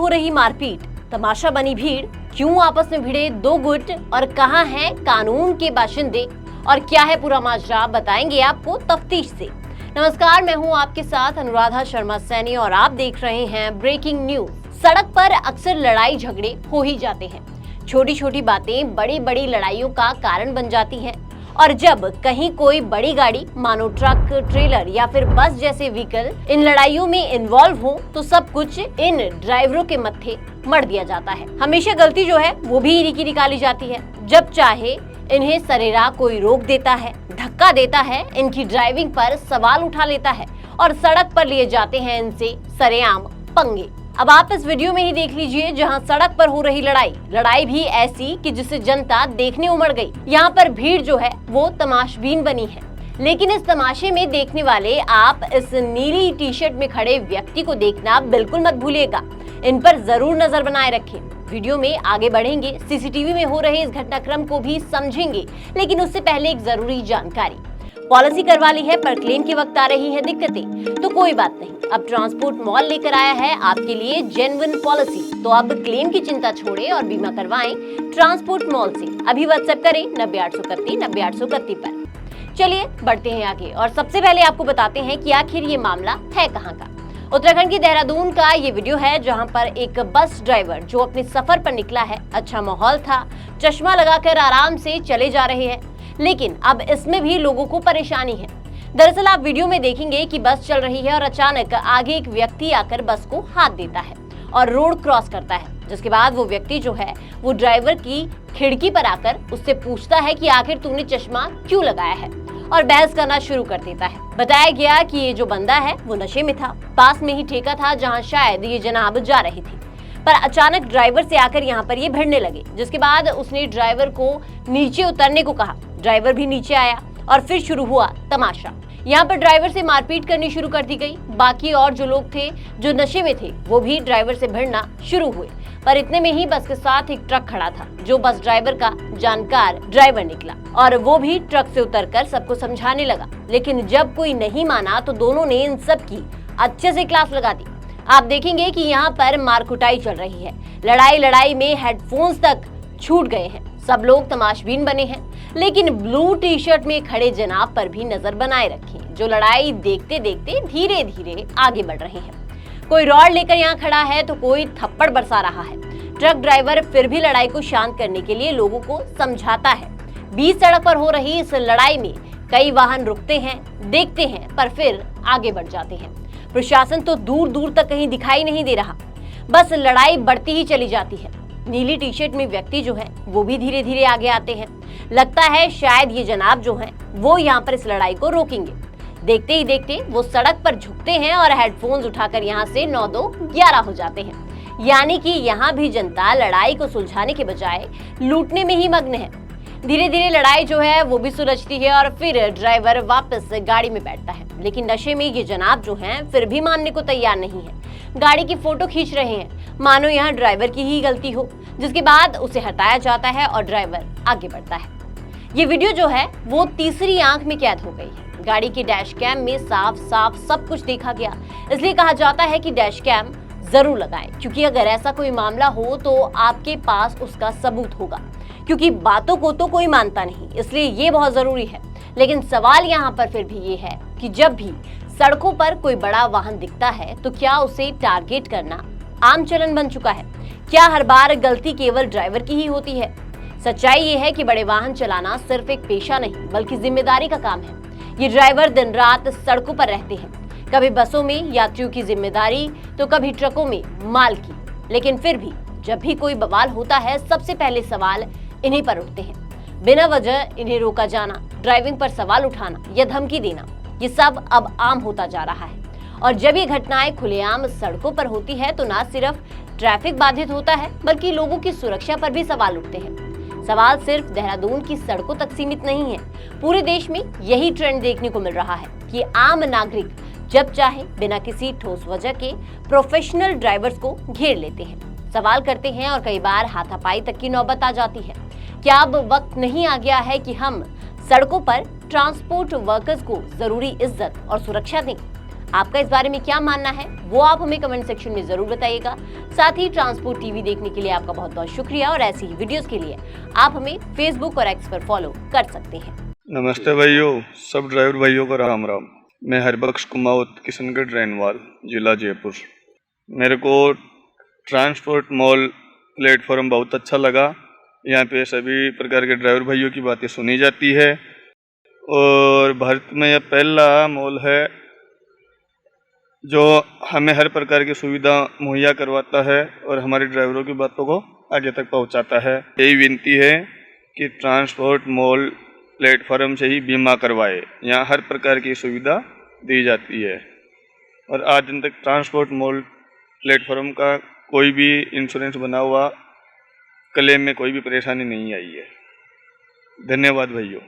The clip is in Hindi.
हो रही मारपीट, तमाशा बनी भीड़, क्यों आपस में भिड़े दो गुट और कहां हैं कानून के बाशिंदे और क्या है पूरा माजरा, बताएंगे आपको तफ्तीश से। नमस्कार, मैं हूं आपके साथ अनुराधा शर्मा सैनी और आप देख रहे हैं ब्रेकिंग न्यूज। सड़क पर अक्सर लड़ाई झगड़े हो ही जाते हैं। छोटी छोटी बातें बड़ी बड़ी लड़ाइयों का कारण बन जाती हैं और जब कहीं कोई बड़ी गाड़ी मानो ट्रक, ट्रेलर या फिर बस जैसे व्हीकल इन लड़ाइयों में इन्वॉल्व हो तो सब कुछ इन ड्राइवरों के मत्थे मढ़ दिया जाता है। हमेशा गलती जो है वो भी इन्हीं की निकाली जाती है। जब चाहे इन्हें सरेराह कोई रोक देता है, धक्का देता है, इनकी ड्राइविंग पर सवाल उठा लेता है और सड़क पर लिए जाते हैं इनसे सरेआम पंगे। अब आप इस वीडियो में ही देख लीजिए जहां सड़क पर हो रही लड़ाई भी ऐसी कि जिसे जनता देखने उमड़ गई। यहाँ पर भीड़ जो है वो तमाशबीन बनी है, लेकिन इस तमाशे में देखने वाले आप इस नीली टी शर्ट में खड़े व्यक्ति को देखना बिल्कुल मत भूलिएगा। इन पर जरूर नजर बनाए रखें। वीडियो में आगे बढ़ेंगे, सीसीटीवी में हो रहे इस घटनाक्रम को भी समझेंगे, लेकिन उससे पहले एक जरूरी जानकारी। पॉलिसी करवा ली है पर क्लेम के वक्त आ रही है दिक्कतें, तो कोई बात नहीं, अब ट्रांसपोर्ट मॉल लेकर आया है आपके लिए जेन्युइन पॉलिसी। तो अब क्लेम की चिंता छोड़े और बीमा करवाएं ट्रांसपोर्ट मॉल से। अभी व्हाट्सएप करें 90-831-90-831 पर। चलिए बढ़ते हैं आगे और सबसे पहले आपको बताते हैं कि आखिर ये मामला है कहाँ का। उत्तराखंड के देहरादून का ये वीडियो है जहां पर एक बस ड्राइवर जो अपने सफर पर निकला है, अच्छा माहौल था, चश्मा लगाकर आराम से चले जा रहे हैं, लेकिन अब इसमें भी लोगों को परेशानी है। दरअसल आप वीडियो में देखेंगे कि बस चल रही है और अचानक आगे एक व्यक्ति आकर बस को हाथ देता है और रोड क्रॉस करता है, जिसके बाद वो व्यक्ति जो है वो ड्राइवर की खिड़की पर आकर उससे पूछता है कि आखिर तूने चश्मा क्यों लगाया है, और बहस करना शुरू कर देता है। बताया गया कि ये जो बंदा है वो नशे में था, पास में ही ठेका था जहाँ शायद ये जनाब जा रही थी, पर अचानक ड्राइवर से आकर यहाँ पर ये भिड़ने लगे, जिसके बाद उसने ड्राइवर को नीचे उतरने को कहा। ड्राइवर भी नीचे आया और फिर शुरू हुआ तमाशा। यहाँ पर ड्राइवर से मारपीट करनी शुरू कर दी गई। बाकी और जो लोग थे जो नशे में थे वो भी ड्राइवर से भिड़ना शुरू हुए, पर इतने में ही बस के साथ एक ट्रक खड़ा था जो बस ड्राइवर का जानकार ड्राइवर निकला और वो भी ट्रक से उतरकर सबको समझाने लगा, लेकिन जब कोई नहीं माना तो दोनों ने इन सब की अच्छे से क्लास लगा दी। आप देखेंगे कि यहाँ पर मारकुटाई चल रही है, लड़ाई में हेडफोन्स तक छूट गए हैं, सब लोग तमाशबीन बने हैं, लेकिन ब्लू टी शर्ट में खड़े जनाब पर भी नजर बनाए रखें, जो लड़ाई देखते देखते धीरे धीरे आगे बढ़ रहे हैं। कोई रॉड लेकर यहाँ खड़ा है तो कोई थप्पड़ बरसा रहा है। ट्रक ड्राइवर फिर भी लड़ाई को शांत करने के लिए लोगों को समझाता है। बीच सड़क पर हो रही इस लड़ाई में कई वाहन रुकते हैं, देखते हैं, पर फिर आगे बढ़ जाते हैं। प्रशासन तो दूर दूर तक कहीं दिखाई नहीं दे रहा, बस लड़ाई बढ़ती ही चली जाती है। नीली टी शर्ट में व्यक्ति जो है वो भी धीरे धीरे आगे आते हैं। लगता है शायद ये जनाब जो हैं वो यहाँ पर इस लड़ाई को रोकेंगे। देखते ही देखते वो सड़क पर झुकते हैं और हेडफोन्स उठाकर यहाँ से 9-2-11 हो जाते हैं। यानी कि यहाँ भी जनता लड़ाई को सुलझाने के बजाय लूटने में ही मग्न है। धीरे धीरे लड़ाई जो है वो भी सुलझती है और फिर ड्राइवर वापस गाड़ी में बैठता है, लेकिन नशे में ये जनाब जो हैं फिर भी मानने को तैयार नहीं है। गाड़ी की फोटो खींच रहे हैं, मानो यहाँ ड्राइवर की ही गलती हो, जिसके बाद उसे हटाया जाता है और ड्राइवर आगे बढ़ता है। ये वीडियो जो है वो तीसरी आंख में कैद हो गई है। गाड़ी की डैश कैम में साफ साफ सब कुछ देखा गया, इसलिए कहा जाता है कि डैश कैम जरूर लगाएं, क्योंकि अगर ऐसा कोई मामला हो तो आपके पास उसका सबूत होगा, क्योंकि बातों को तो कोई मानता नहीं, इसलिए ये बहुत जरूरी है। लेकिन सवाल यहाँ पर फिर भी ये है कि जब भी सड़कों पर कोई बड़ा वाहन दिखता है तो क्या उसे टारगेट करना आम चलन बन चुका है? क्या हर बार गलती केवल ड्राइवर की ही होती है? सच्चाई ये है कि बड़े वाहन चलाना सिर्फ एक पेशा नहीं बल्कि जिम्मेदारी का काम है। ये ड्राइवर दिन रात सड़कों पर रहते हैं, कभी बसों में यात्रियों की जिम्मेदारी तो कभी ट्रकों में माल की, लेकिन फिर भी जब भी कोई बवाल होता है सबसे पहले सवाल इन्हीं पर उठते हैं। बिना वजह इन्हें रोका जाना, ड्राइविंग पर सवाल उठाना या धमकी देना, ये सब अब आम होता जा रहा है। और जब ये घटनाएं खुलेआम सड़कों पर होती है तो न सिर्फ ट्रैफिक बाधित होता है बल्कि लोगों की सुरक्षा पर भी सवाल उठते हैं। सवाल सिर्फ देहरादून की सड़कों तक सीमित नहीं है, पूरे देश में यही ट्रेंड देखने को मिल रहा है कि आम नागरिक जब चाहे बिना किसी ठोस वजह के प्रोफेशनल ड्राइवर्स को घेर लेते हैं, सवाल करते हैं और कई बार हाथापाई तक की नौबत आ जाती है। क्या अब वक्त नहीं आ गया है कि हम सड़कों पर ट्रांसपोर्ट वर्कर्स को जरूरी इज्जत और सुरक्षा दें? आपका इस बारे में क्या मानना है वो आप हमें कमेंट सेक्शन में जरूर बताइएगा। साथ ही ट्रांसपोर्ट टीवी देखने के लिए आपका बहुत बहुत शुक्रिया और ऐसी ही वीडियोस के लिए आप हमें फेसबुक और एक्स पर फॉलो कर सकते हैं। नमस्ते भाइयों, सब ड्राइवर भाइयों को राम राम। मैं हरबख्श कुमावत, किशनगढ़ रैनवाल, जिला जयपुर। मेरे को ट्रांसपोर्ट मॉल प्लेटफॉर्म बहुत अच्छा लगा। यहाँ पे सभी प्रकार के ड्राइवर भाइयों की बातें सुनी जाती है और भारत में यह पहला मॉल है जो हमें हर प्रकार की सुविधा मुहैया करवाता है और हमारे ड्राइवरों की बातों को आगे तक पहुँचाता है। यही विनती है कि ट्रांसपोर्ट मॉल प्लेटफॉर्म से ही बीमा करवाए। यहाँ हर प्रकार की सुविधा दी जाती है और आज दिन तक ट्रांसपोर्ट मॉल प्लेटफॉर्म का कोई भी इंश्योरेंस बना हुआ क्लेम में कोई भी परेशानी नहीं आई है। धन्यवाद भाइयों।